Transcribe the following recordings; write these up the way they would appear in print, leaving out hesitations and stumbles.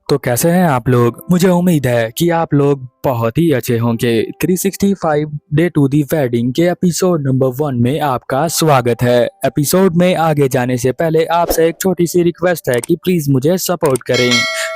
तो कैसे हैं आप लोग। मुझे उम्मीद है कि आप लोग बहुत ही अच्छे होंगे। 365 डे टू दी वेडिंग के एपिसोड नंबर 1 में आपका स्वागत है। एपिसोड में आगे जाने से पहले आपसे एक छोटी सी रिक्वेस्ट है कि प्लीज मुझे सपोर्ट करें।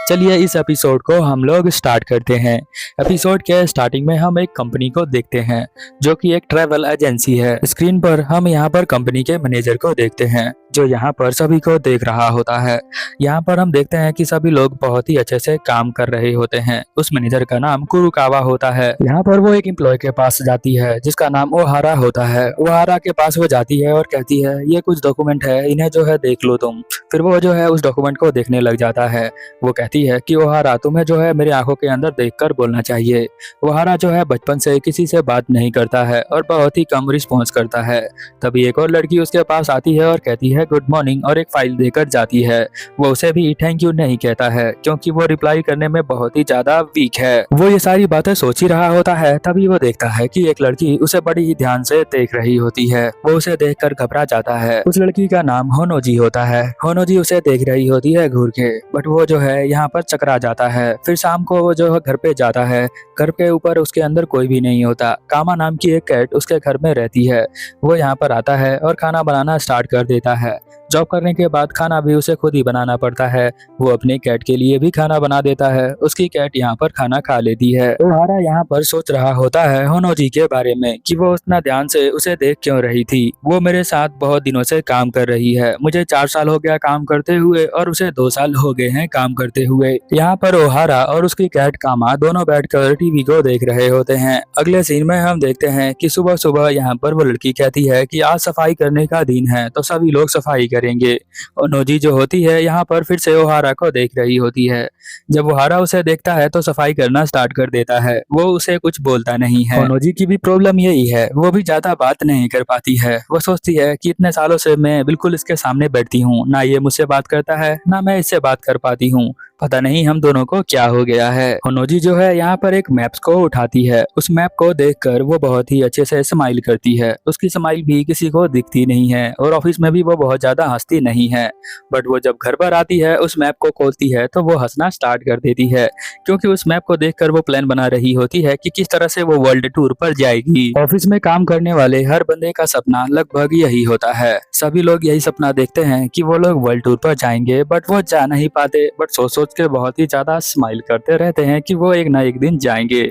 चलिए इस एपिसोड को हम लोग स्टार्ट करते हैं। एपिसोड के स्टार्टिंग में हम एक कंपनी को देखते हैं जो कि एक ट्रैवल एजेंसी है। स्क्रीन पर हम यहाँ पर कंपनी के मैनेजर को देखते हैं जो यहाँ पर सभी को देख रहा होता है। यहाँ पर हम देखते हैं कि सभी लोग बहुत ही अच्छे से काम कर रहे होते हैं। उस मैनेजर का नाम कुरुकावा होता है। यहाँ पर वो एक एम्प्लॉय के पास जाती है जिसका नाम ओहारा होता है। ओहारा के पास वो जाती है और कहती है ये कुछ डॉक्यूमेंट है, इन्हें जो है देख लो तुम। फिर वो जो है उस डॉक्यूमेंट को देखने लग जाता है। वो कहती है कि ओहारा तुम्हें जो है मेरी आंखों के अंदर देखकर बोलना चाहिए। ओहारा जो है बचपन से किसी से बात नहीं करता है और बहुत ही कम रिस्पॉन्स करता है। तभी एक और लड़की उसके पास आती है और कहती है गुड मॉर्निंग और एक फाइल देकर जाती है। वो उसे भी थैंक यू नहीं कहता है क्योंकि वो रिप्लाई करने में बहुत ही ज्यादा वीक है। वो ये सारी बातें सोच ही रहा होता है। तभी वो देखता है कि एक लड़की उसे बड़ी ही ध्यान से देख रही होती है। वो उसे देखकर घबरा जाता है। उस लड़की का नाम होनोजी होता है। होनोजी उसे देख रही होती है घूर के, बट वो जो है यहाँ पर चकरा जाता है। फिर शाम को वो जो है घर पे जाता है। घर के ऊपर उसके अंदर कोई भी नहीं होता। कामा नाम की एक कैट उसके घर में रहती है। वो यहाँ पर आता है और खाना बनाना स्टार्ट कर देता है। जॉब करने के बाद खाना भी उसे खुद ही बनाना पड़ता है। वो अपने कैट के लिए भी खाना बना देता है। उसकी कैट यहाँ पर खाना खा लेती है। ओहारा यहाँ पर सोच रहा होता है होनोजी के बारे में कि वो उतना ध्यान से उसे देख क्यों रही थी। वो मेरे साथ बहुत दिनों से काम कर रही है। मुझे 4 साल हो गया काम करते हुए और उसे 2 साल हो गए हैं काम करते हुए। यहाँ पर ओहारा और उसकी कैट कामा दोनों बैठकर टीवी को देख रहे होते हैं। अगले सीन में हम देखते हैं कि सुबह सुबह यहाँ पर वो लड़की कहती है कि आज सफाई करने का दिन है तो सभी लोग सफाई करेंगे। और नोजी जो होती है यहाँ पर फिर से ओहारा को देख रही होती है। जब ओहारा उसे देखता है तो सफाई करना स्टार्ट कर देता है। वो उसे कुछ बोलता नहीं है। नोजी की भी प्रॉब्लम यही है, वो भी ज्यादा बात नहीं कर पाती है। वो सोचती है कि इतने सालों से मैं बिल्कुल इसके सामने बैठती हूँ, ना ये मुझसे बात करता है ना मैं इससे बात कर पाती हूँ। पता नहीं हम दोनों को क्या हो गया है। होनोजी जो है यहाँ पर एक मैप्स को उठाती है। उस मैप को देखकर वो बहुत ही अच्छे से स्माइल करती है। उसकी स्माइल भी किसी को दिखती नहीं है और ऑफिस में भी वो बहुत ज्यादा हंसती नहीं है। बट वो जब घर पर आती है उस मैप को खोलती है तो वो हंसना स्टार्ट कर देती है क्योंकि उस मैप को देखकर वो प्लान बना रही होती है कि किस तरह से वो वर्ल्ड टूर पर जाएगी। ऑफिस में काम करने वाले हर बंदे का सपना लगभग यही होता है। सभी लोग यही सपना देखते हैं कि वो लोग वर्ल्ड टूर पर जाएंगे, बट वो जा नहीं पाते। बट सोच सोच के बहुत ही ज्यादा स्माइल करते रहते हैं कि वो एक ना एक दिन जाएंगे।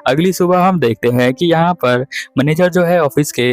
अगली सुबह हम देखते हैं कि यहाँ पर मैनेजर जो है ऑफिस के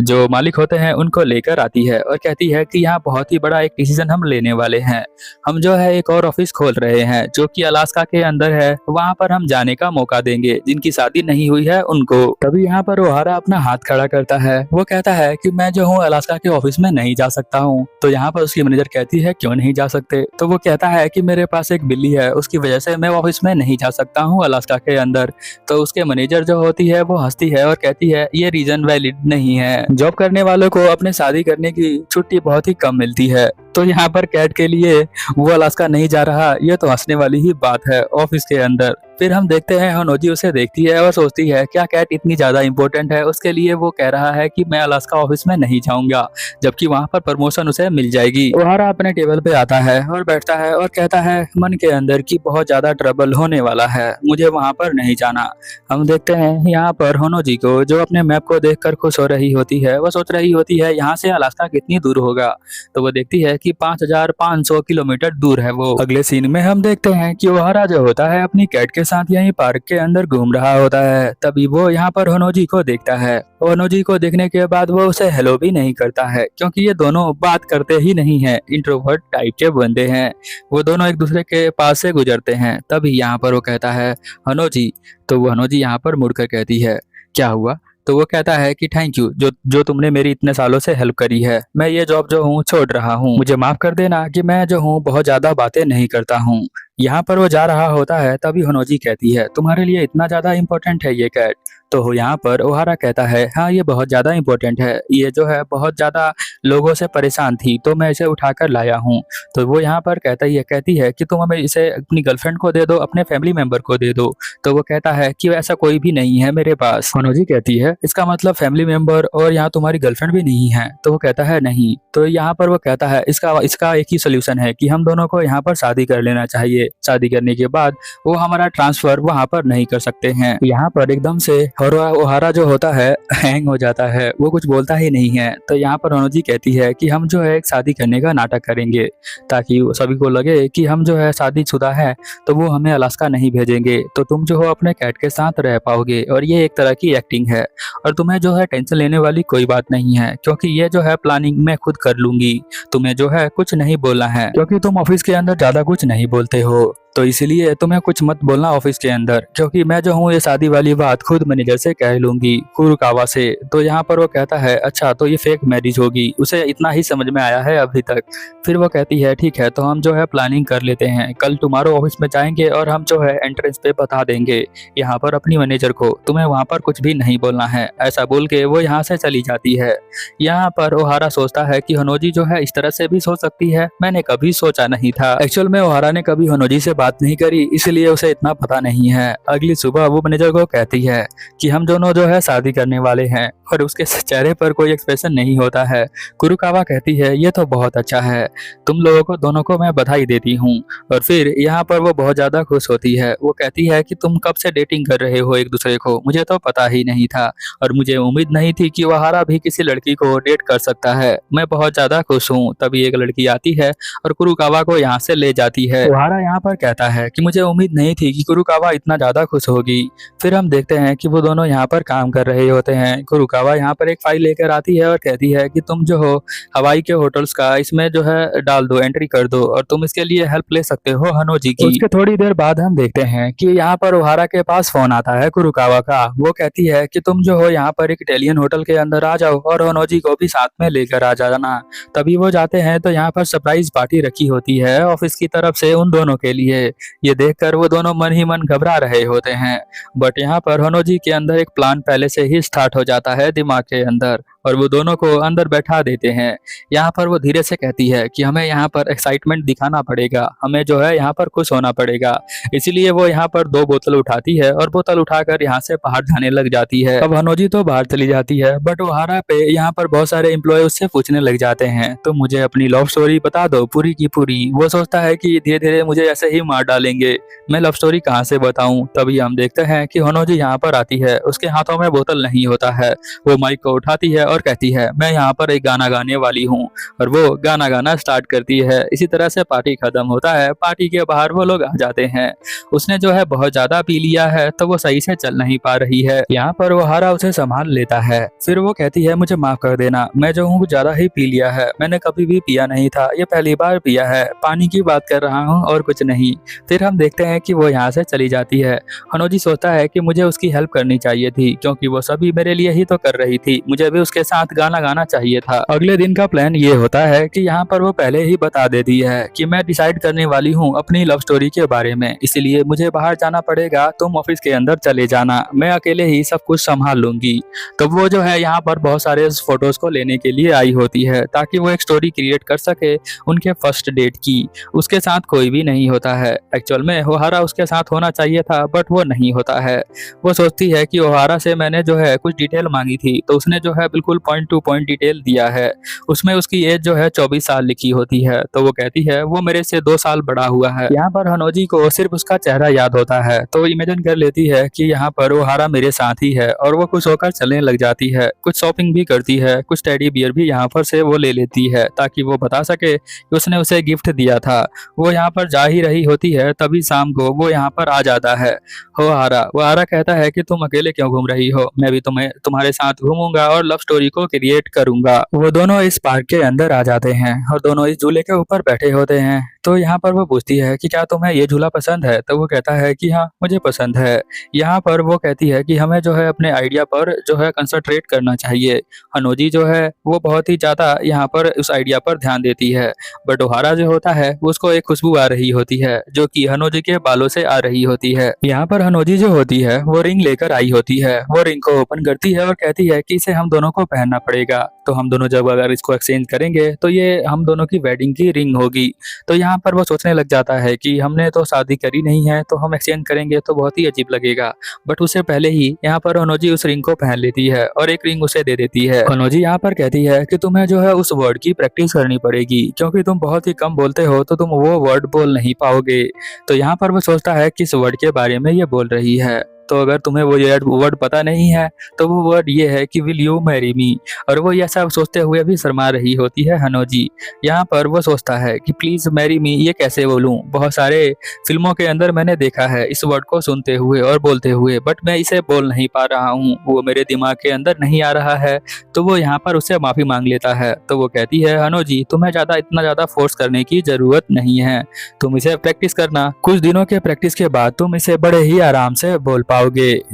जो मालिक होते हैं उनको लेकर आती है और कहती है कि यहाँ बहुत ही बड़ा एक डिसीजन हम लेने वाले हैं। हम जो है एक और ऑफिस खोल रहे हैं जो कि अलास्का के अंदर है। वहां पर हम जाने का मौका देंगे जिनकी शादी नहीं हुई है उनको। तभी यहाँ पर ओहारा अपना हाथ खड़ा करता है। वो कहता है कि मैं जो हूँ अलास्का के ऑफिस में नहीं जा सकता हूँ। तो यहाँ पर उसकी मैनेजर कहती है क्यों नहीं जा सकते। तो वो कहता है कि मेरे पास एक बिल्ली है, उसकी वजह से मैं ऑफिस में नहीं जा सकता हूँ अलास्का के अंदर। तो उसके मैनेजर जो होती है वो हंसती है और कहती है ये रीजन वैलिड नहीं है। जॉब करने वालों को अपने शादी करने की छुट्टी बहुत ही कम मिलती है। तो यहाँ पर कैट के लिए वो अलास्का नहीं जा रहा, ये तो हंसने वाली ही बात है ऑफिस के अंदर। फिर हम देखते हैं होनोजी उसे देखती है और सोचती है क्या कैट इतनी ज्यादा इंपॉर्टेंट है उसके लिए वो कह रहा है कि मैं अलास्का ऑफिस में नहीं जाऊंगा, जबकि वहां पर प्रमोशन उसे मिल जाएगी। ओहारा अपने टेबल पे आता है और बैठता है और कहता है मन के अंदर की बहुत ज्यादा ट्रबल होने वाला है, मुझे वहां पर नहीं जाना। हम देखते हैं यहाँ पर होनोजी को जो अपने मैप को देखकर खुश हो रही होती है। वो सोच रही होती है यहाँ से अलास्का कितनी दूर होगा। तो वो देखती है कि 5500 किलोमीटर दूर है वो। अगले सीन में हम देखते हैं कि ओहारा जो होता है अपनी कैट के साथ यहीं पार्क के अंदर घूम रहा होता है। तभी वो यहाँ पर होनोजी को देखता है। होनोजी को देखने के बाद वो उसे हेलो भी नहीं करता है क्योंकि ये दोनों बात करते ही नहीं है, इंट्रोवर्ट टाइप के बंदे हैं। वो दोनों एक दूसरे के पास से गुजरते हैं। तभी यहाँ पर वो कहता है होनोजी। तो वो होनोजी यहाँ पर मुड़कर कहती है क्या हुआ। तो वो कहता है कि थैंक यू जो तुमने मेरी इतने सालों से हेल्प करी है। मैं ये जॉब जो हूँ छोड़ रहा हूँ, मुझे माफ कर देना कि मैं जो हूँ बहुत ज्यादा बातें नहीं करता हूँ। यहाँ पर वो जा रहा होता है। तभी होनोजी कहती है तुम्हारे लिए इतना ज्यादा इम्पोर्टेंट है ये कैट। तो यहाँ पर ओहारा कहता है हाँ ये बहुत ज़्यादा इम्पोर्टेंट है, ये जो है बहुत ज़्यादा लोगों से परेशान थी तो मैं इसे उठाकर लाया हूँ। तो वो यहाँ पर कहती है कि तुम हमें इसे अपनी गर्लफ्रेंड को दे दो, अपने फैमिली मेंबर को दे दो। तो वो कहता है कि ऐसा कोई भी नहीं है मेरे पास। मनोजी कहती है इसका मतलब फैमिली मेंबर और यहाँ तुम्हारी गर्लफ्रेंड भी नहीं है? तो वो कहता है नहीं। तो यहाँ पर वो कहता है इसका इसका एक ही सोल्यूशन है कि हम दोनों को यहाँ पर शादी कर लेना चाहिए। शादी करने के बाद वो हमारा ट्रांसफर वहाँ पर नहीं कर सकते हैं। यहाँ पर एकदम से ओहारा जो होता है हैंग हो जाता है, वो कुछ बोलता ही नहीं है। तो यहाँ पर मनोजी कहती है कि हम जो है एक शादी करने का नाटक करेंगे ताकि सभी को लगे कि हम जो है शादीशुदा है, तो वो हमें अलास्का नहीं भेजेंगे, तो तुम जो हो अपने कैट के साथ रह पाओगे और ये एक तरह की एक्टिंग है और तुम्हें जो है टेंशन लेने वाली कोई बात नहीं है क्योंकि ये जो है प्लानिंग मैं खुद कर लूंगी। तुम्हें जो है कुछ नहीं बोलना है क्योंकि तुम ऑफिस के अंदर ज्यादा कुछ नहीं बोलते हो, तो इसलिए तुम्हें कुछ मत बोलना ऑफिस के अंदर, क्योंकि मैं जो हूँ ये शादी वाली बात खुद मैनेजर से कह लूंगी, कुरुकावा से। तो यहाँ पर वो कहता है अच्छा तो ये फेक मैरिज होगी, उसे इतना ही समझ में आया है अभी तक। फिर वो कहती है ठीक है तो हम जो है प्लानिंग कर लेते हैं, कल तुम्हारे ऑफिस में जाएंगे और हम जो है एंट्रेंस पे बता देंगे यहाँ पर अपनी मैनेजर को तुम्हें वहाँ पर कुछ भी नहीं बोलना है। ऐसा बोल के वो यहाँ से चली जाती है। यहाँ पर ओहारा सोचता है कि हनोजी जो है इस तरह से भी सोच सकती है, मैंने कभी सोचा नहीं था। एक्चुअल में ओहारा ने कभी हनोजी से बात नहीं करी इसलिए उसे इतना पता नहीं है। अगली सुबह वो मैनेजर को कहती है कि हम दोनों जो है शादी करने वाले हैं और उसके चेहरे पर कोई एक्सप्रेशन नहीं होता है। कुरुकावा कहती है ये तो बहुत अच्छा है, तुम लोगों को दोनों को मैं बधाई देती हूँ। और फिर यहाँ पर वो बहुत ज्यादा खुश होती है। वो कहती है कि तुम कब से डेटिंग कर रहे हो एक दूसरे को, मुझे तो पता ही नहीं था और मुझे उम्मीद नहीं थी कि ओहारा भी किसी लड़की को डेट कर सकता है। मैं बहुत ज्यादा खुश हूँ। तभी एक लड़की आती है और कुरुकावा को यहाँ से ले जाती है। ओहारा यहाँ पर कहता है कि मुझे उम्मीद नहीं थी कि कुरुकावा इतना ज्यादा खुश होगी। फिर हम देखते हैं कि वो दोनों यहाँ पर काम कर रहे होते हैं। कुरुकावा यहाँ पर एक फाइल लेकर आती है और कहती है कि तुम जो हो हवाई के होटल्स का इसमें जो है डाल दो, एंट्री कर दो और तुम इसके लिए हेल्प ले सकते हो हनोजी की। उसके थोड़ी देर बाद हम देखते हैं कि यहाँ पर ओहारा के पास फोन आता है कुरुकावा का। वो कहती है कि तुम जो हो यहाँ पर एक इटालियन होटल के अंदर आ जाओ और हनोजी को भी साथ में लेकर आ जाना। तभी वो जाते हैं तो यहाँ पर सरप्राइज पार्टी रखी होती है ऑफिस की तरफ से उन दोनों के लिए। ये देखकर वो दोनों मन ही मन घबरा रहे होते हैं। बट यहाँ पर हनोजी के अंदर एक प्लान पहले से ही स्टार्ट हो जाता है दिमाग के अंदर और वो दोनों को अंदर बैठा देते हैं। यहाँ पर वो धीरे से कहती है कि हमें यहाँ पर एक्साइटमेंट दिखाना पड़ेगा, हमें जो है यहाँ पर खुश होना पड़ेगा। इसीलिए वो यहाँ पर 2 बोतल उठाती है और बोतल उठाकर यहाँ से बाहर जाने लग जाती है। अब हनोजी तो बाहर चली जाती है बट ओहारा पे यहाँ पर बहुत सारे एम्प्लॉय उससे पूछने लग जाते हैं तो मुझे अपनी लव स्टोरी बता दो पूरी की पूरी। वो सोचता है कि धीरे धीरे मुझे ऐसे ही मार डालेंगे, मैं लव स्टोरी कहाँ से बताऊं। तभी हम देखते हैं कि हनोजी यहाँ पर आती है, उसके हाथों में बोतल नहीं होता है। वो माइक को उठाती है और कहती है मैं यहाँ पर एक गाना गाने वाली हूँ और वो गाना गाना स्टार्ट करती है। इसी तरह से पार्टी खत्म होता है। पार्टी के बाहर वो लोग आ जाते हैं। उसने जो है बहुत ज्यादा पी लिया है तो वो सही से चल नहीं पा रही है। यहाँ पर ओहारा उसे संभाल लेता है। फिर वो कहती है मुझे माफ कर देना, मैं जो हूँ ज्यादा ही पी लिया है, मैंने कभी भी पिया नहीं था, ये पहली बार पिया है, पानी की बात कर रहा हूँ और कुछ नहीं। फिर हम देखते हैं कि वो यहाँ से चली जाती है। हनोजी सोचता है कि मुझे उसकी हेल्प करनी चाहिए थी क्योंकि वो सभी मेरे लिए ही तो कर रही थी, मुझे भी उसके साथ गाना गाना चाहिए था। अगले दिन का प्लान ये होता है कि यहाँ पर वो पहले ही बता देती है कि मैं डिसाइड करने वाली हूँ अपनी लव स्टोरी के बारे में, इसलिए मुझे बाहर जाना पड़ेगा, तुम ऑफिस के अंदर चले जाना, मैं अकेले ही सब कुछ संभाल लूंगी। तो वो जो है यहाँ पर बहुत सारे फोटोज को लेने के लिए आई होती है ताकि वो एक स्टोरी क्रिएट कर सके उनके फर्स्ट डेट की। उसके साथ कोई भी नहीं होता है। एक्चुअल में ओहारा उसके साथ होना चाहिए था बट वो नहीं होता है। वो सोचती है कि ओहारा से मैंने जो है कुछ डिटेल मांगी थी तो उसने जो है बिल्कुल पॉइंट टू पॉइंट डिटेल दिया है। उसमें उसकी एज जो है 24 साल लिखी होती है। तो वो कहती है वो मेरे से 2 साल बड़ा हुआ है। यहाँ पर हनोजी को सिर्फ उसका चेहरा याद होता है तो इमेजिन कर लेती है कि यहाँ पर ओहारा मेरे साथ ही है और वो खुश होकर चलने लग जाती है। कुछ शॉपिंग भी करती है, कुछ टेडी बियर भी यहाँ पर से वो ले लेती है ताकि वो बता सके कि उसने उसे गिफ्ट दिया था। वो यहाँ पर जा ही रही होती है तभी शाम को वो यहाँ पर आ जाता है ओहारा। कहता है कि तुम अकेले क्यों घूम रही हो, मैं भी तुम्हारे साथ घूमूंगा और लव स्टोरी स्टोरी को क्रिएट करूंगा। वो दोनों इस पार्क के अंदर आ जाते हैं और दोनों इस झूले के ऊपर बैठे होते हैं। तो यहाँ पर वो पूछती है कि क्या तुम्हें ये झूला पसंद है? तो वो कहता है कि हाँ मुझे पसंद है। यहाँ पर वो कहती है कि हमें जो है अपने आइडिया पर जो है कंसंट्रेट करना चाहिए। हनोजी जो है वो बहुत ही ज्यादा यहाँ पर उस आइडिया पर ध्यान देती है, बट ओहारा जो होता है उसको एक खुशबू आ रही होती है जो कि हनोजी के बालों से आ रही होती है। यहाँ पर हनोजी जो होती है वो रिंग लेकर आई होती है। वो रिंग को ओपन करती है और कहती है कि इसे हम दोनों को पहनना पड़ेगा। तो हम दोनों जब अगर इसको एक्सचेंज करेंगे तो ये हम दोनों की वेडिंग की रिंग होगी। तो यहाँ पर वो सोचने लग जाता है कि हमने तो शादी करी नहीं है, तो हम एक्सचेंज करेंगे तो बहुत ही अजीब लगेगा। बट उससे पहले ही यहाँ पर हनोजी उस रिंग को पहन लेती है और एक रिंग उसे दे देती है। हनोजी यहाँ पर कहती है कि तुम्हें जो है उस वर्ड की प्रैक्टिस करनी पड़ेगी, क्योंकि तुम बहुत ही कम बोलते हो तो तुम वो वर्ड बोल नहीं पाओगे। तो यहाँ पर वो सोचता है किस वर्ड के बारे में ये बोल रही है। तो अगर तुम्हें वो ये वर्ड पता नहीं है तो वो वर्ड ये है कि विल यू मैरी मी। और वो ये सब सोचते हुए भी शर्मा रही होती है हनोजी। यहाँ पर वो सोचता है कि प्लीज मैरी मी ये कैसे बोलूं, बहुत सारे फिल्मों के अंदर मैंने देखा है इस वर्ड को सुनते हुए और बोलते हुए, बट मैं इसे बोल नहीं पा रहा हूँ, वो मेरे दिमाग के अंदर नहीं आ रहा है। तो वो यहाँ पर उससे माफी मांग लेता है। तो वो कहती है हनोजी तुम्हें इतना ज्यादा फोर्स करने की जरूरत नहीं है, तुम इसे प्रैक्टिस करना, कुछ दिनों के प्रैक्टिस के बाद तुम इसे बड़े ही आराम से बोल पाओगे,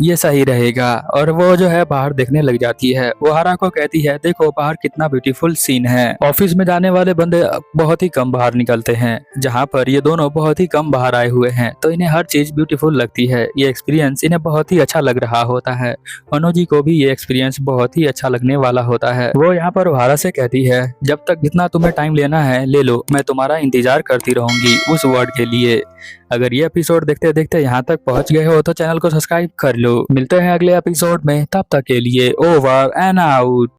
ये सही रहेगा। और वो जो है बाहर देखने लग जाती है। वो हारा को कहती है देखो बाहर कितना ब्यूटीफुल सीन है। ऑफिस में जाने वाले बंदे बहुत ही कम बाहर निकलते हैं, जहाँ पर ये दोनों बहुत ही कम बाहर आए हुए हैं, तो इन्हें हर चीज ब्यूटीफुल लगती है। ये एक्सपीरियंस इन्हें बहुत ही अच्छा लग रहा होता है। मनोजी को भी ये एक्सपीरियंस बहुत ही अच्छा लगने वाला होता है। वो यहाँ पर ओहारा से कहती है जब तक जितना तुम्हें टाइम लेना है ले लो, मैं तुम्हारा इंतजार करती रहूंगी उस वर्ड के लिए। अगर ये एपिसोड देखते देखते यहाँ तक पहुँच गए हो तो चैनल को सब्सक्राइब कर लो। मिलते हैं अगले एपिसोड में, तब तक के लिए ओवर एंड आउट।